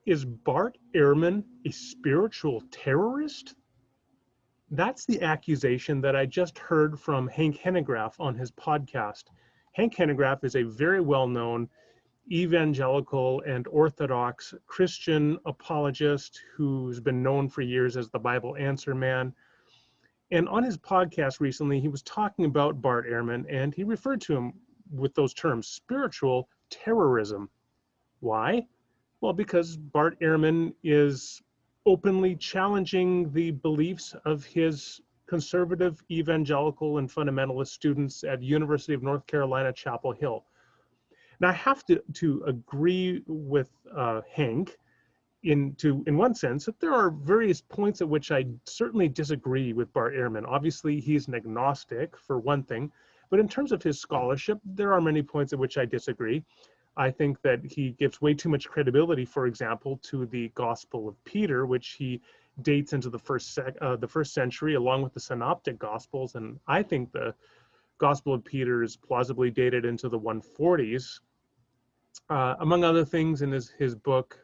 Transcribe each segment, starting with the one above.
Is Bart Ehrman a spiritual terrorist? That's the accusation that I just heard from Hank Hannegraff on his podcast. Hank Hannegraff is a very well-known evangelical and Orthodox Christian apologist who's been known for years as the Bible Answer Man. And on his podcast recently, he was talking about Bart Ehrman, and he referred to him with those terms, spiritual terrorism. Why? Well, because Bart Ehrman is openly challenging the beliefs of his conservative, evangelical, and fundamentalist students at University of North Carolina, Chapel Hill. Now, I have to agree with Hank in one sense that there are various points at which I certainly disagree with Bart Ehrman. Obviously, he's an agnostic, for one thing, but in terms of his scholarship, there are many points at which I disagree. I think that he gives way too much credibility, for example, to the Gospel of Peter, which he dates into the first century, along with the Synoptic Gospels. And I think the Gospel of Peter is plausibly dated into the 140s. Among other things, in his book,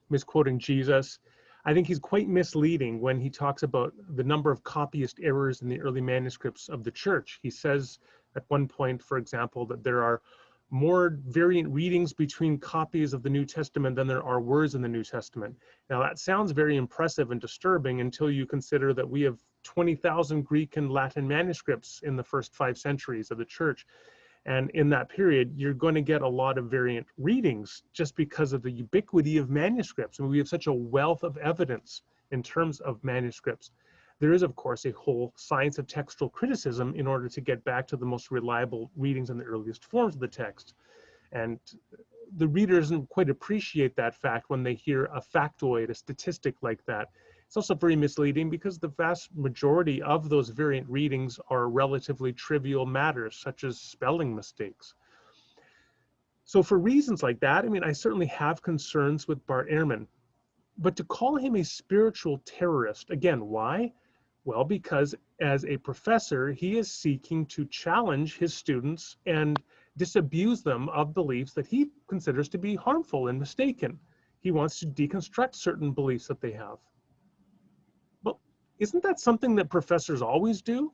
Misquoting Jesus, I think he's quite misleading when he talks about the number of copyist errors in the early manuscripts of the church. He says at one point, for example, that there are more variant readings between copies of the New Testament than there are words in the New Testament. Now, that sounds very impressive and disturbing until you consider that we have 20,000 Greek and Latin manuscripts in the first 5 centuries of the church. And in that period, you're going to get a lot of variant readings just because of the ubiquity of manuscripts. I mean, we have such a wealth of evidence in terms of manuscripts. There is, of course, a whole science of textual criticism in order to get back to the most reliable readings in the earliest forms of the text. And the reader doesn't quite appreciate that fact when they hear a factoid, a statistic like that. It's also very misleading because the vast majority of those variant readings are relatively trivial matters, such as spelling mistakes. So for reasons like that, I mean, I certainly have concerns with Bart Ehrman. But to call him a spiritual terrorist, again, why? Well, because as a professor, he is seeking to challenge his students and disabuse them of beliefs that he considers to be harmful and mistaken. He wants to deconstruct certain beliefs that they have. Well, isn't that something that professors always do?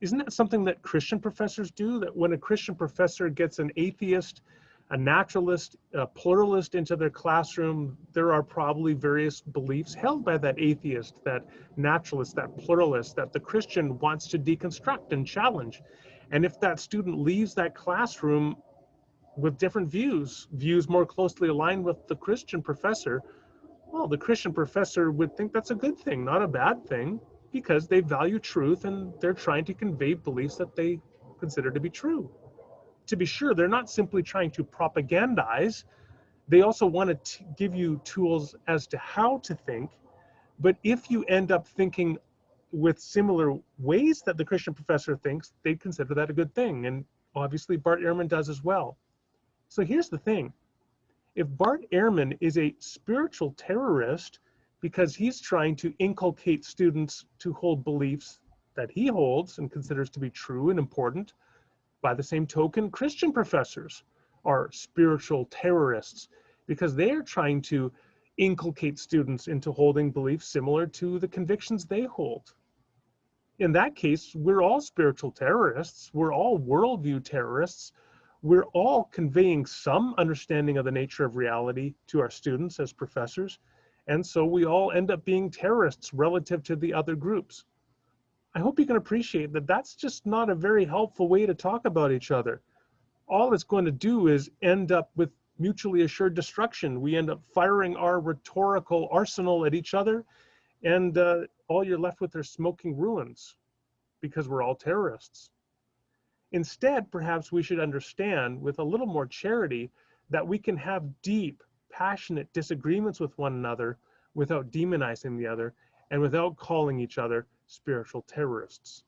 Isn't that something that Christian professors do? That when a Christian professor gets an atheist, a naturalist, a pluralist into their classroom, there are probably various beliefs held by that atheist, that naturalist, that pluralist, that the Christian wants to deconstruct and challenge. And if that student leaves that classroom with different views more closely aligned with the Christian professor, well, the Christian professor would think that's a good thing, not a bad thing, because they value truth and they're trying to convey beliefs that they consider to be true. To be sure, they're not simply trying to propagandize. They also want to give you tools as to how to think. But if you end up thinking with similar ways that the Christian professor thinks, they consider that a good thing. And obviously Bart Ehrman does as well. So here's the thing. If Bart Ehrman is a spiritual terrorist because he's trying to inculcate students to hold beliefs that he holds and considers to be true and important, by the same token, Christian professors are spiritual terrorists because they are trying to inculcate students into holding beliefs similar to the convictions they hold. In that case, we're all spiritual terrorists. We're all worldview terrorists. We're all conveying some understanding of the nature of reality to our students as professors. And so we all end up being terrorists relative to the other groups. I hope you can appreciate that that's just not a very helpful way to talk about each other. All it's going to do is end up with mutually assured destruction. We end up firing our rhetorical arsenal at each other, and all you're left with are smoking ruins because we're all terrorists. Instead, perhaps we should understand with a little more charity that we can have deep, passionate disagreements with one another without demonizing the other and without calling each other spiritual terrorists.